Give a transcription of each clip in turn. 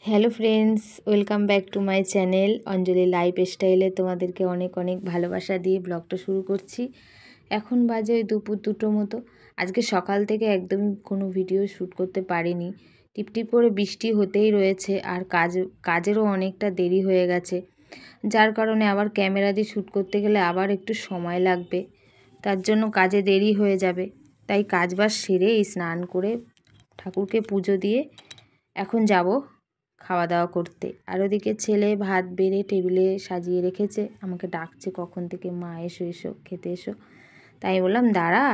Hello friends, welcome back to my channel Anjali লাইফস্টাইলে তোমাদেরকে অনেক অনেক ভালোবাসা দিয়ে ব্লগটা শুরু করছি। এখন বাজে ওই দুপুর 2টো মতো। আজকে সকাল থেকে একদমই কোনো ভিডিও শ্যুট করতে পারিনি। টিপটিপ করে বৃষ্টি হতেই রয়েছে আর কাজেরও অনেকটা দেরি হয়ে গেছে, যার কারণে আবার ক্যামেরা দিয়ে শ্যুট করতে গেলে আবার একটু সময় লাগবে, তার জন্য কাজে দেরি হয়ে যাবে। তাই কাজবাজ সেরে এই স্নান করে ঠাকুরকে পুজো দিয়ে এখন যাব খাওয়া দাওয়া করতে। আর ওদিকে ছেলে ভাত বেড়ে টেবিলে সাজিয়ে রেখেছে, আমাকে ডাকছে কখন থেকে, মা এসো এসো খেতে এসো। তাই বললাম দাঁড়া,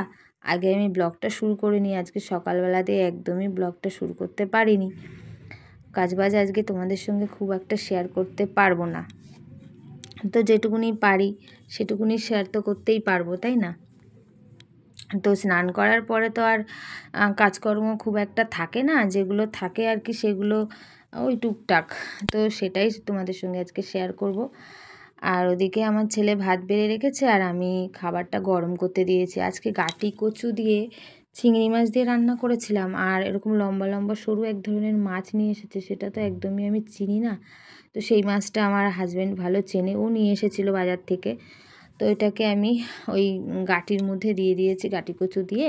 আগে আমি ব্লগটা শুরু করে নিই। আজকে সকালবেলাতে একদমই ব্লগটা শুরু করতে পারিনি, কাজবাজ আজকে তোমাদের সঙ্গে খুব একটা শেয়ার করতে পারবো না, তো যেটুকুনি পারি সেটুকুনি শেয়ার তো করতেই পারবো, তাই না? তো স্নান করার পরে তো আর কাজকর্ম খুব একটা থাকে না, যেগুলো থাকে আর কি সেগুলো ওই টুকটাক, তো সেটাই তোমাদের সঙ্গে আজকে শেয়ার করব। আর ওদিকে আমার ছেলে ভাত বেড়ে রেখেছে আর আমি খাবারটা গরম করতে দিয়েছি। আজকে গাটি কচু দিয়ে চিংড়ি মাছ দিয়ে রান্না করেছিলাম, আর এরকম লম্বা লম্বা সরু এক ধরনের মাছ নিয়ে এসেছে, সেটা তো একদমই আমি চিনি না। তো সেই মাছটা আমার হাজব্যান্ড ভালো চেনে, ও নিয়ে এসেছিলো বাজার থেকে। তো এটাকে আমি ওই গাটির মধ্যে দিয়ে দিয়েছি, গাটি কচু দিয়ে।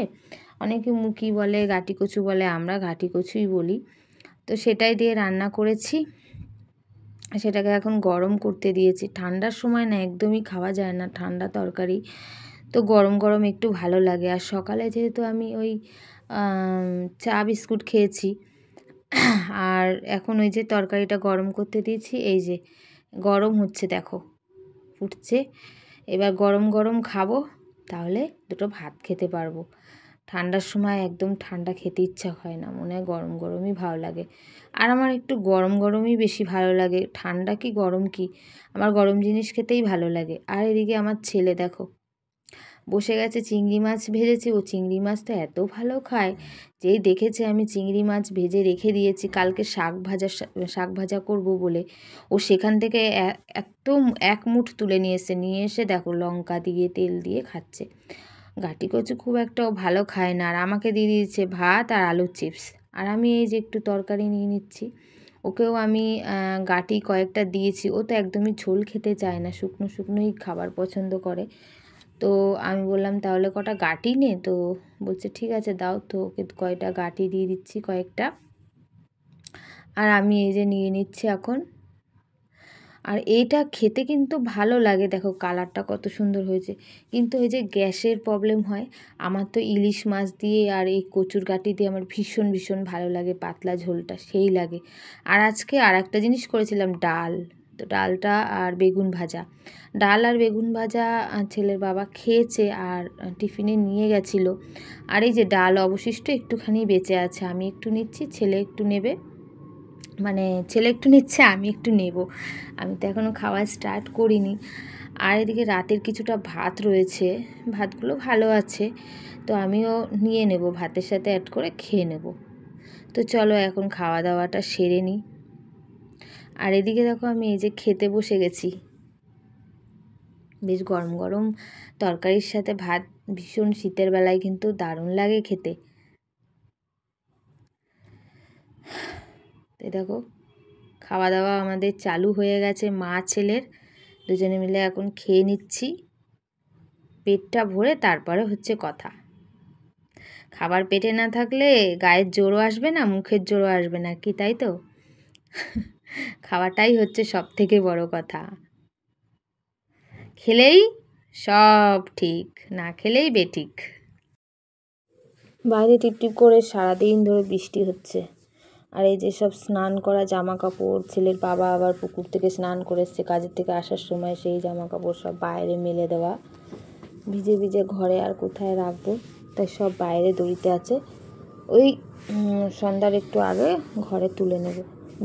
অনেকে মুখি বলে, গাটি কচু বলে, আমরা ঘাটি কচুই বলি। তো সেটাই দিয়ে রান্না করেছি, সেটাকে এখন গরম করতে দিয়েছি। ঠান্ডার সময় না একদমই খাওয়া যায় না ঠান্ডা তরকারি, তো গরম গরম একটু ভালো লাগে। আর সকালে যেহেতু আমি ওই চা বিস্কুট খেয়েছি, আর এখন ওই যে তরকারিটা গরম করতে দিয়েছি, এই যে গরম হচ্ছে, দেখো ফুটছে। এবার গরম গরম খাবো, তাহলে দুটো ভাত খেতে পারবো। ঠান্ডার সময় একদম ঠান্ডা খেতে ইচ্ছা হয় না, মনে হয় গরম গরমই ভালো লাগে। আর আমার একটু গরম গরমই বেশি ভালো লাগে, ঠান্ডা কি গরম কি, আমার গরম জিনিস খেতেই ভালো লাগে। আর এদিকে আমার ছেলে দেখো বসে গেছে, চিংড়ি মাছ ভেজেছি, ও চিংড়ি মাছ তো এত ভালো খায়, যেই দেখেছে আমি চিংড়ি মাছ ভেজে রেখে দিয়েছি কালকে শাক ভাজা করব বলে, ও সেখান থেকে একদম এক মুঠ তুলে নিয়ে এসে দেখো লঙ্কা দিয়ে তেল দিয়ে খাচ্ছে। গাটি কচু খুব একটাও ভালো খায় না, আর আমাকে দিয়ে দিয়েছে ভাত আর আলুর চিপস। আর আমি এই যে একটু তরকারি নিয়ে নিচ্ছি, ওকেও আমি গাটি কয়েকটা দিয়েছি। ও তো একদমই ঝোল খেতে চায় না, শুকনো শুকনোই খাবার পছন্দ করে। তো আমি বললাম তাহলে কটা গাটি নে, তো বলছে ঠিক আছে দাও, তো ওকে কয়টা গাটি দিয়ে দিচ্ছি কয়েকটা। আর আমি এই যে নিয়ে নিচ্ছি এখন। আর এইটা খেতে কিন্তু ভালো লাগে, দেখো কালারটা কত সুন্দর হয়েছে। কিন্তু এই যে গ্যাসের প্রবলেম হয়, আমার তো ইলিশ মাছ দিয়ে আর এই কচুর গাটি দিয়ে আমার ভীষণ ভীষণ ভালো লাগে, পাতলা ঝোলটা সেই লাগে। আর আজকে আর একটা জিনিস করেছিলাম, ডাল। তো ডালটা আর বেগুন ভাজা, ডাল আর বেগুন ভাজা ছেলের বাবা খেয়েছে আর টিফিনে নিয়ে গেছিলো। আর এই যে ডাল অবশিষ্ট একটুখানি বেঁচে আছে, আমি একটু নিচ্ছি, ছেলে একটু নেবে, মানে ছেলে একটু নিচ্ছে আমি একটু নেব, আমি তো এখনও খাওয়া স্টার্ট করিনি। আর এদিকে রাতের কিছুটা ভাত রয়েছে, ভাতগুলো ভালো আছে, তো আমিও নিয়ে নেব, ভাতের সাথে অ্যাড করে খেয়ে নেব। তো চলো এখন খাওয়া দাওয়াটা সেরে নিই। আর এদিকে দেখো আমি এই যে খেতে বসে গেছি, বেশ গরম গরম তরকারির সাথে ভাত, ভীষণ শীতের বেলায় কিন্তু দারুণ লাগে খেতে। তো দেখো খাওয়া দাওয়া আমাদের চালু হয়ে গেছে, মা ছেলের দুজনে মিলে এখন খেয়ে নিচ্ছি পেটটা ভরে, তারপরে হচ্ছে কথা। খাবার পেটে না থাকলে গায়ের জোরও আসবে না, মুখের জোরও আসবে না, কি তাই তো? খাওয়াটাই হচ্ছে সব থেকে বড় কথা, খেলেই সব ঠিক, না খেলেই বেঠিক। বাইরে টিপটিপ করে সারাদিন ধরে বৃষ্টি হচ্ছে, আর এই যে সব স্নান করা জামা কাপড়, ছেলের বাবা আবার পুকুর থেকে স্নান করে এসছে কাজের থেকে আসার সময়, সেই জামা কাপড় সব বাইরে মেলে দেওয়া, ভিজে ভিজে ঘরে আর কোথায় রাখবো, তাই সব বাইরে দড়িতে আছে। ওই সন্ধ্যার একটু আগে ঘরে তুলে নেব,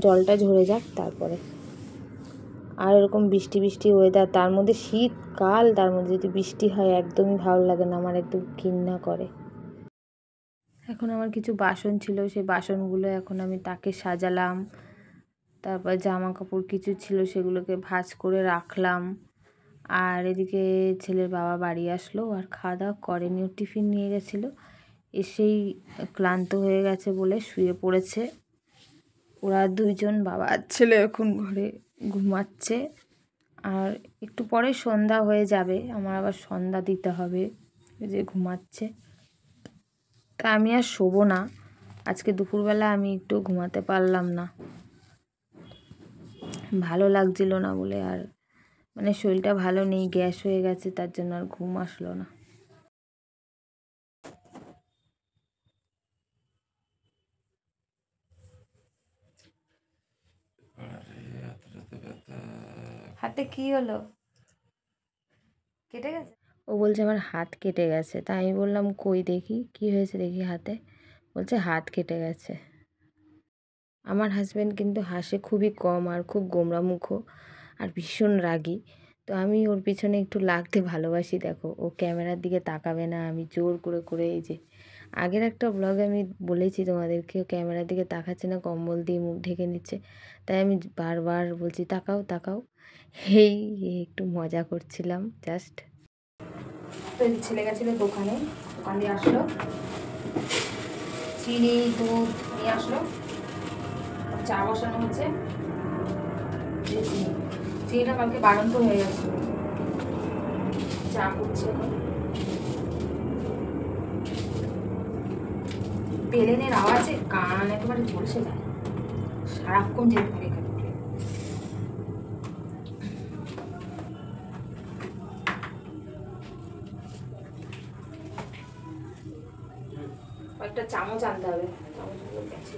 জলটা ঝরে যাক তারপরে। আর এরকম বৃষ্টি বৃষ্টি ওয়েদার, তার মধ্যে শীতকাল, তার মধ্যে যদি বৃষ্টি হয় একদমই ভালো লাগে না, আমার একদম ঘৃণা করে। এখন আমার কিছু বাসন ছিল, সেই বাসনগুলো এখন আমি তাকে সাজালাম, তারপর জামা কাপড় কিছু ছিল সেগুলোকে ভাঁজ করে রাখলাম। আর এদিকে ছেলের বাবা বাড়ি আসলো, আর খাওয়া দাওয়া করেনি, ও টিফিন নিয়ে গেছিলো, এসেই ক্লান্ত হয়ে গেছে বলে শুয়ে পড়েছে। ওরা দুইজন বাবা আর ছেলে এখন ঘরে ঘুমাচ্ছে। আর একটু পরে সন্ধ্যা হয়ে যাবে, আমার আবার সন্ধ্যা দিতে হবে। যে ঘুমাচ্ছে, তা আমি আর শোবো না। আজকে দুপুরবেলা আমি একটু ঘুমাতে পারলাম না, ভালো লাগছিল না বলে। আর মানে শরীরটা ভালো নেই, গ্যাস হয়ে গেছে, তার জন্য আর ঘুম আসলো না। হাতে কি হলো? কেটে গেছে? ও বলছে আমার হাত কেটে গেছে। তা আমি বললাম কই দেখি কি হয়েছে, দেখি হাতে। বলছে হাত কেটে গেছে। আমার হাজব্যান্ড কিন্তু হাসে খুবই কম আর খুব গোমড়ামুখো আর ভীষণ রাগী। তো আমি ওর পিছনে একটু লাগতে ভালোবাসি। দেখো, ও ক্যামেরার দিকে তাকাবে না, আমি জোর করে করে এই যে আগের একটা ব্লগে আমি বলেছি তোমাদেরকে, ও ক্যামেরার দিকে তাকাচ্ছে না, কম্বল দিয়ে মুখ ঢেকে নিচ্ছে। তাই আমি বারবার বলছি তাকাও তাকাও। এই একটু মজা করছিলাম জাস্ট। তো ছেলে গেছিলো দোকানে, দোকান দিয়ে আসলো, চিনি দুধ নিয়ে আসলো, চা বসানো হচ্ছে। চিনিটা কালকে বাড়ন্ত হয়ে গেছে, চা করছে এখন। প্লেনের আওয়াজে কান একেবারে ঝলসে যায়, সারাক্ষণ যেতে থাকে এখানে। একটা চামচ আনতে হবে, চামচগুলো গেছে।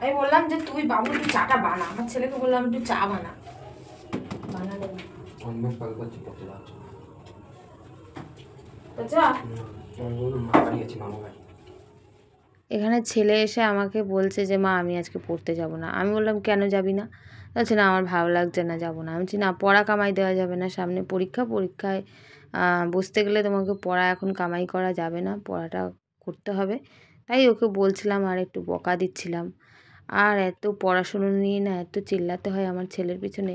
আমি বললাম যে তুই বাবু একটু চাটা বানা, আমার ছেলেকে বললাম একটু চা বানা, বানালে এখানে ছেলে এসে আমাকে বলছে যে মা আমি আজকে পড়তে যাব না। আমি বললাম কেন যাবি না? বলছে না আমার ভালো লাগছে না, যাবো না। আমি বলছি না, পড়া কামাই দেওয়া যাবে না, সামনে পরীক্ষা, পরীক্ষায় বসতে গেলে তোমাকে পড়া এখন কামাই করা যাবে না, পড়াটা করতে হবে। তাই ওকে বলছিলাম আর একটু বকা দিচ্ছিলাম। আর এত পড়াশুনো নিয়ে না এত চিল্লাতে হয় আমার ছেলের পিছনে,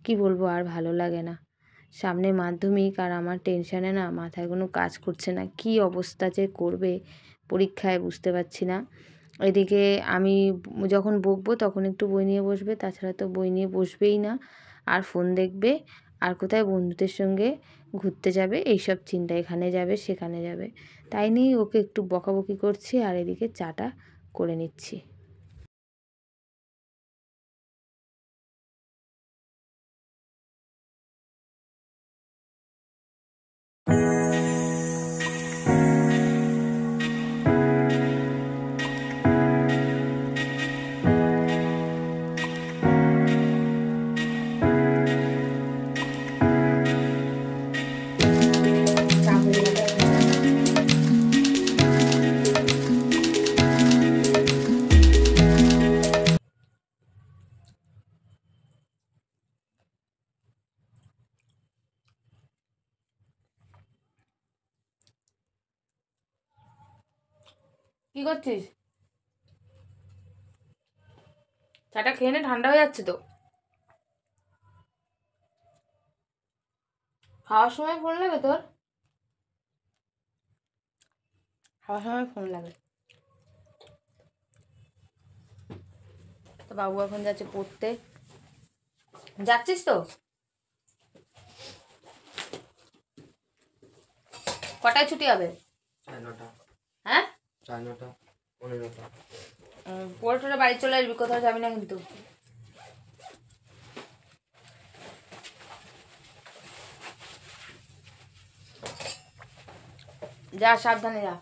কি বলবো, আর ভালো লাগে না। সামনে মাধ্যমিক, আর আমার টেনশানে না মাথায় কোনো কাজ করছে না, কি অবস্থা যে করবে পরীক্ষায় বুঝতে পারছি না। এদিকে আমি যখন বকবো তখন একটু বই নিয়ে বসবে, তাছাড়া তো বই নিয়ে বসবেই না, আর ফোন দেখবে, আর কোথায় বন্ধুদের সঙ্গে ঘুরতে যাবে, এইসব চিন্তা, এখানে যাবে সেখানে যাবে। তাই নিয়ে ওকে একটু বকাবকি করছি, আর এদিকে চাটা করে নিচ্ছি। কি করছিস? চাটা খেয়ে নে, ঠান্ডা হয়ে যাচ্ছে তো। খাওয়ার সময় ফোন লাগে তোর? খাওয়ার সময় ফোন লাগে। তো বাবু এখন যাচ্ছে পড়তে। যাচ্ছিস তো? কটায় ছুটি হবে? 9:30। হ্যাঁ 9:30 15টা। পড়ে টোরে বাড়ি চলে আসবি, কোথাও যাবি না কিন্তু। যা, সাবধানে যা,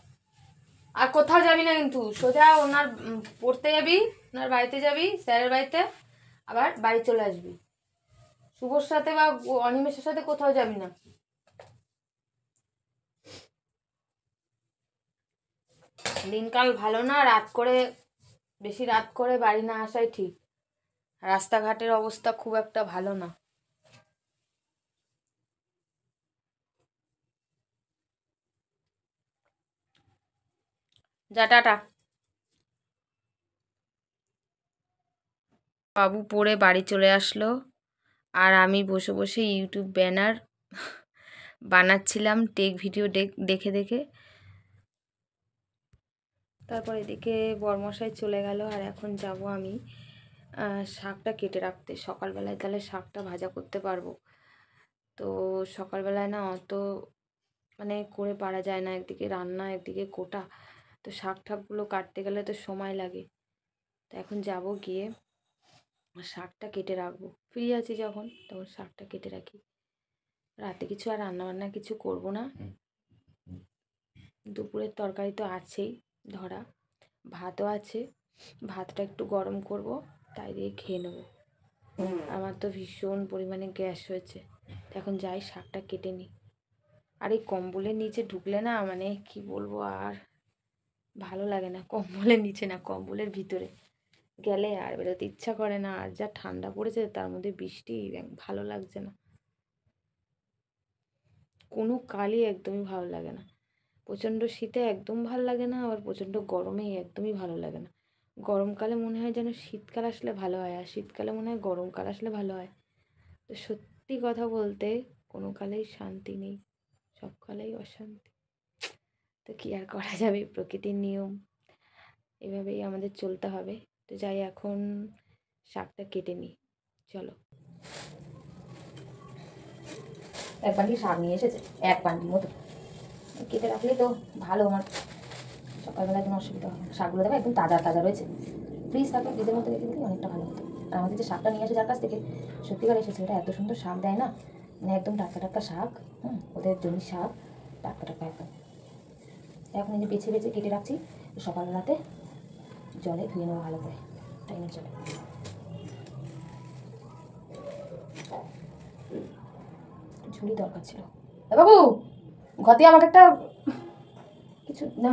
আর কোথাও যাবি না কিন্তু। সোজা ওনার পড়তে যাবি, ওনার বাড়িতে যাবি, স্যারের বাড়িতে, আবার বাড়ি চলে আসবি। শুভর সাথে বা অনিমেষের সাথে কোথাও যাবি না। দিনকাল ভালো না, রাত করে, বেশি রাত করে বাড়ি না আসাই ঠিক। রাস্তাঘাটের অবস্থা খুব একটা ভালো না। যা, টাটা। বাবু পড়ে বাড়ি চলে আসলো, আর আমি বসে বসে ইউটিউব ব্যানার বানাচ্ছিলাম টেক ভিডিও দেখে দেখে। তারপর এদিকে বরমশাই চলে গেল, আর এখন যাব আমি শাকটা কেটে রাখতে। সকালবেলায় তাহলে শাকটা ভাজা করতে পারবো। তো সকালবেলায় না অত মানে করে পারা যায় না, একদিকে রান্না একদিকে কোটা, তো শাক ঠাকগুলো কাটতে গেলে তো সময় লাগে। তো এখন যাব, গিয়ে শাকটা কেটে রাখবো। ফ্রি আছি যখন, তখন শাকটা কেটে রাখি। রাতে কিছু আর রান্নাবান্না কিছু করব না। দুপুরের তরকারি তো আছেই ধরা, ভাতও আছে, ভাতটা একটু গরম করব, তাই দিয়ে খেয়ে নেব। আমার তো ভীষণ পরিমাণে গ্যাস হয়েছে। এখন যাই শাকটা কেটে নিই। আর এই কম্বলের নিচে ঢুকলে না মানে কি বলবো, আর ভালো লাগে না। কম্বলের নিচে না, কম্বলের ভিতরে গেলে আর বেরোতে ইচ্ছা করে না। আর যা ঠান্ডা পড়েছে, তার মধ্যে বৃষ্টি, ভালো লাগছে না। কোনো কালই একদমই ভালো লাগে না। প্রচণ্ড শীতে একদম ভালো লাগে না, আবার প্রচণ্ড গরমে একদমই ভালো লাগে না। গরমকালে মনে হয় যেন শীতকাল আসলে ভালো হয়, আর শীতকালে মনে হয় গরমকাল আসলে ভালো হয়। তো সত্যি কথা বলতে কোনো কালেই শান্তি নেই, সব কালেই অশান্তি। তো কী আর করা যাবে, প্রকৃতির নিয়ম, এভাবেই আমাদের চলতে হবে। তো যাই এখন শাকটা কেটে নিই, চলো। এক বান্ডি শাক নিয়ে এসেছে, এক বান্ডির মতো কেটে রাখলে তো ভালো। আমার সকালবেলা কোনো অসুবিধা হবে না। শাকগুলো দেখো একদম তাজা তাজা রয়েছে, ফ্রিজ থাকলে ফ্রিজের মধ্যে রেখে দিলে অনেকটা ভালো হতো। আর আমাদের যে শাকটা নিয়ে আসে যার কাছ থেকে, সত্যিকার এসেছে, ওটা এত সুন্দর শাক দেয় না, মানে একদম টাটকা টাটকা শাক। ওদের জমির শাক টাটকা টাটকা একদম। এখন এই যে বেছে বেছে কেটে রাখছি, সকালবেলাতে জলে ধুয়ে নেবো ভালো করে, টাইমের জলে। ঝুড়ি দরকার ছিল। বাবু ঘর দিয়ে আমাকে একটা কিছু না,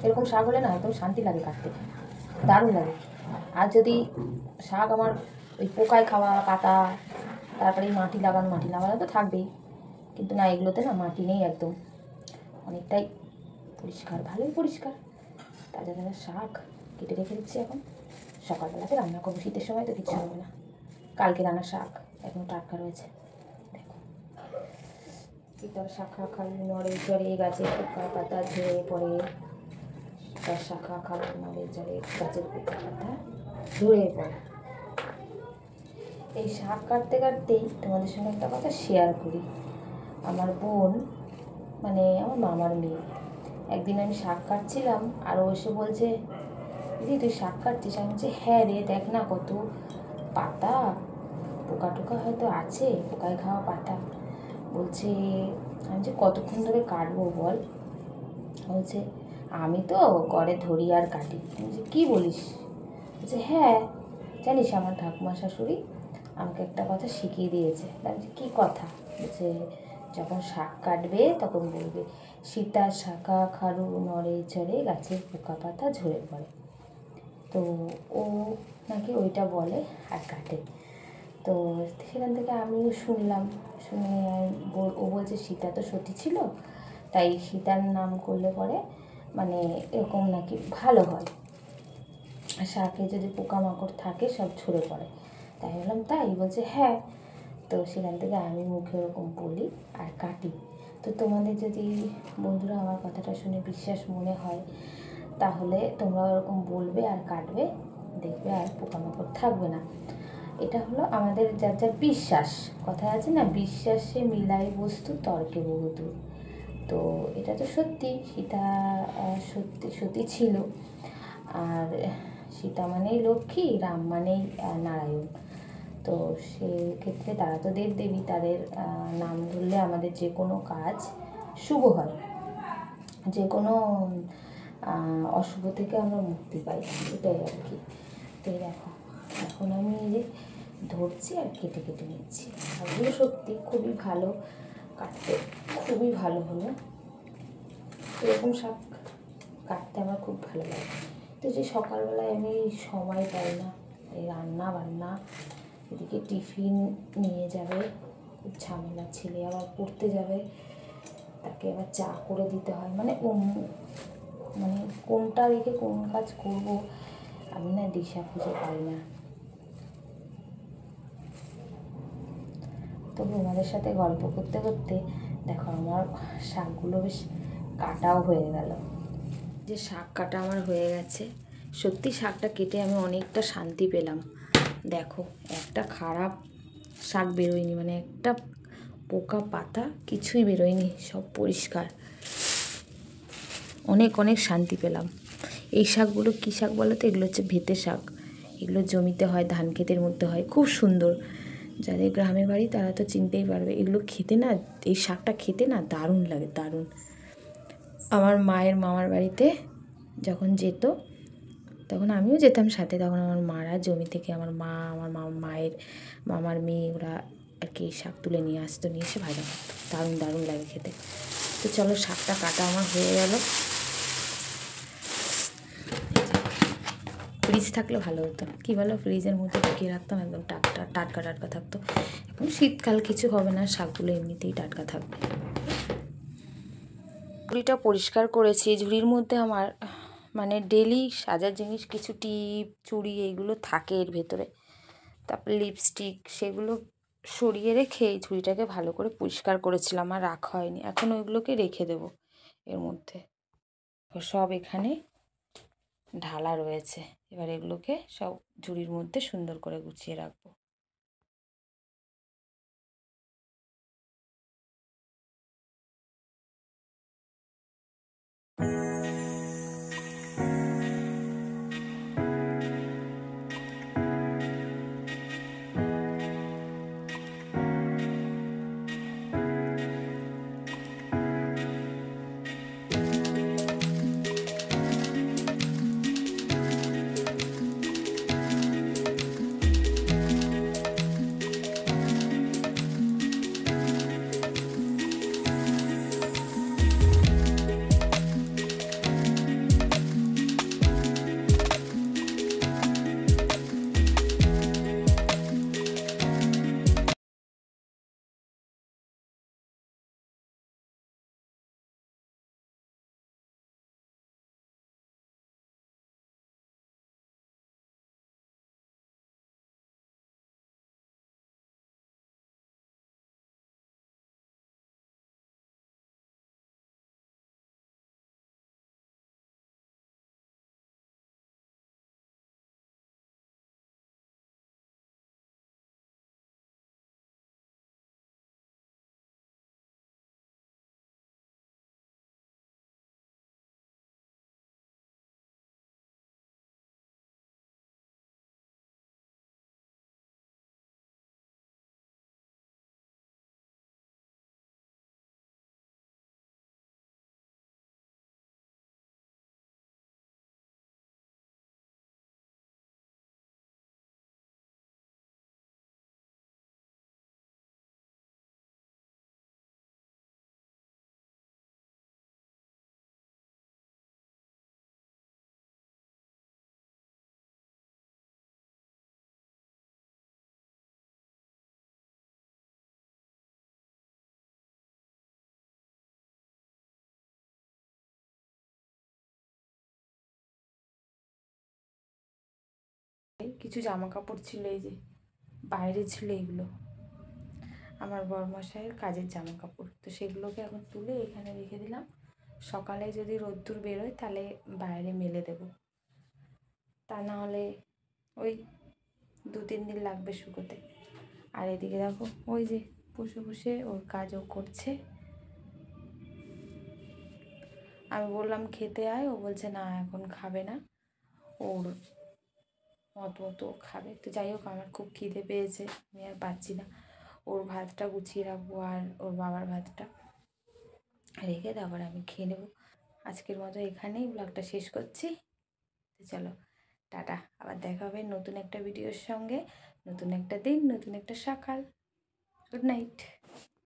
এরকম শাক হলে না একদম শান্তি লাগে কাটতে, দারুণ লাগে। আর যদি শাক আমার ওই পোকায় খাওয়া পাতা, তারপরে মাটি লাগানো তো থাকবেই, কিন্তু না এগুলোতে না মাটি নেই একদম, অনেকটাই পরিষ্কার, ভালোই পরিষ্কার। তাজা তাজা শাক কেটে রেখে দিচ্ছি, এখন সকালবেলাতে রান্না করবো। শীতের সময় তো কিছু হবে না, কালকে রান্না শাক এখন টাটকা রয়েছে। দেখো শীতল শাখা খালি নড়ে চড়ে গাছে পোকা পাতা ঝরে পড়ে, তার শাখা খালি নড়ে চড়ে গাছের পোকা পাতা ঝরে পড়ে। এই শাক কাটতে কাটতেই তোমাদের সঙ্গে একটা কথা শেয়ার করি। আমার বোন, মানে আমার মামার মেয়ে, একদিন আমি শাক কাটছিলাম, আর ও এসে বলছে, দিদি তুই শাক কাটছিস? আমি বলছি হ্যাঁ রে, দেখ না কত পাতা, পোকা টোকা হয়তো আছে, পোকায় খাওয়া পাতা। বলছে, আমি যে কতক্ষণ ধরে কাটবো বল? বলছে আমি তো গড়ে ধরি আর কাটি। আমি বলছি কী বলিস? বলছে হ্যাঁ, জানিস আমার ঠাকুমা শাশুড়ি আমাকে একটা কথা শিখিয়ে দিয়েছে। আমি কী কথা? বলছে যখন শাক কাটবে তখন বলবে, সীতা শাখা খারু নড়ে চড়ে গাছের পোকা পাতা ঝরে পড়ে। তো ও নাকি ওইটা বলে আর কাটে। তো সেখান থেকে আমিও শুনলাম, শুনে ও বলছে সীতা তো সতী ছিল, তাই সীতার নাম করলে পরে মানে এরকম নাকি ভালো হয়, শাকে যদি পোকামাকড় থাকে সব ঝরে পড়ে। তাই বললাম তাই? বলছে হ্যাঁ। তো সেখান থেকে আমি মুখে ওরকম বলি আর কাটি। তো তোমাদের যদি বন্ধুরা আমার কথাটা শুনে বিশ্বাস মনে হয়, তাহলে তোমরা ওরকম বলবে আর কাটবে, দেখবে আর পোকামাকড় থাকবে না। এটা হলো আমাদের যার যার বিশ্বাস। কথা আছে না, বিশ্বাসে মিলাই বস্তু তর্কে বহুদূর। তো এটা তো সত্যি, সীতা সতী ছিল, আর সীতা মানেই লক্ষ্মী, রাম মানেই নারায়ণ। তো সেক্ষেত্রে তারা তো দেবদেবী, তাদের নাম ধরলে আমাদের যে কোনো কাজ শুভ হয়, যে কোনো অশুভ থেকে আমরা মুক্তি পাই, এটাই আর কি। তো দেখো এখন আমি এই যে ধরছি আর কেটে কেটে নিচ্ছি। এগুলো সত্যি খুবই ভালো, কাটতে খুবই ভালো হলো। এরকম শাক কাটতে আমার খুব ভালো লাগে। তো যে সকালবেলায় আমি সময় পাই না, এই রান্না বান্না, এদিকে টিফিন নিয়ে যাবে, খুব ঝামেলা। ছেলে আবার পড়তে যাবে, তাকে আবার চা করে দিতে হয়, মানে কোনটা রেখে কোন কাজ করব আমি না দিশা খুঁজে পাই না। তবে ওনাদের সাথে গল্প করতে করতে দেখো আমার শাকগুলো বেশ কাটাও হয়ে গেল। যে শাক কাটা আমার হয়ে গেছে, সত্যি শাকটা কেটে আমি অনেকটা শান্তি পেলাম। দেখো একটা খারাপ শাক বেরোয়নি, মানে একটা পোকা পাতা কিছুই বেরোয়নি, সব পরিষ্কার। অনেক অনেক শান্তি পেলাম। এই শাকগুলো কী শাক বলো তো? এগুলো হচ্ছে ভেতে শাক। এগুলো জমিতে হয়, ধান ক্ষেতের মধ্যে হয়, খুব সুন্দর। যাদের গ্রামে বাড়ি তারা তো চিনতেই পারবে। এগুলো খেতে না, এই শাকটা খেতে না দারুণ লাগে, দারুণ। আমার মায়ের মামার বাড়িতে যখন যেত তখন আমিও যেতাম সাথে। তখন আমার মারা জমি থেকে আমার মা, আমার মায়ের মামার মেয়ে, ওরা আর কি শাক তুলে নিয়ে আসতো, নিয়ে এসে ভাজা করতো। দারুণ দারুণ লাগে খেতে। তো চলো, শাকটা কাটা আমার হয়ে গেল। ফ্রিজ থাকলে ভালো হতো, কী বলো? ফ্রিজের মধ্যে ঢুকিয়ে রাখতাম, একদম টাটকা টাটকা টাটকা থাকতো। এখন শীতকাল, কিছু হবে না, শাকগুলো এমনিতেই টাটকা থাকবে। ঝুড়িটা পরিষ্কার করেছি। ঝুড়ির মধ্যে আমার মানে ডেলি সাজার জিনিস কিছু টিপ, চুড়ি এইগুলো থাকে এর ভেতরে, তারপরে লিপস্টিক, সেগুলো সরিয়ে রেখে এই ঝুড়িটাকে ভালো করে পরিষ্কার করেছিলাম, আর রাখা হয়নি। এখন ওইগুলোকে রেখে দেবো এর মধ্যে। সব এখানে ঢালা রয়েছে, এবার এগুলোকে সব ঝুড়ির মধ্যে সুন্দর করে গুছিয়ে রাখবো। কিছু জামা কাপড় ছিল, এই যে বাইরে ছিল, এগুলো আমার বরমশাইয়ের কাজের জামা কাপড়। তো সেগুলোকে এখন তুলে এখানে রেখে দিলাম। সকালে যদি রোদ্দুর বেরোয় তাহলে বাইরে মেলে দেব, তা না হলে ওই 2-3 দিন লাগবে শুকোতে। আর এদিকে দেখো, ওই যে বসে বসে ওর কাজও করছে। আমি বললাম খেতে আয়, ও বলছে না এখন খাবে না, ওর মতো খাবে। তো যাই হোক, আমার খুব খিদে পেয়েছে, আমি আর পাচ্ছি না। ওর ভাতটা গুছিয়ে রাখবো আর ওর বাবার ভাতটা রেখে তারপর আমি খেয়ে নেবো। আজকের মতো এখানেই ব্লগটা শেষ করছি। তো চলো, টাটা। আবার দেখা হবে নতুন একটা ভিডিওর সঙ্গে, নতুন একটা দিন, নতুন একটা সকাল। Good night.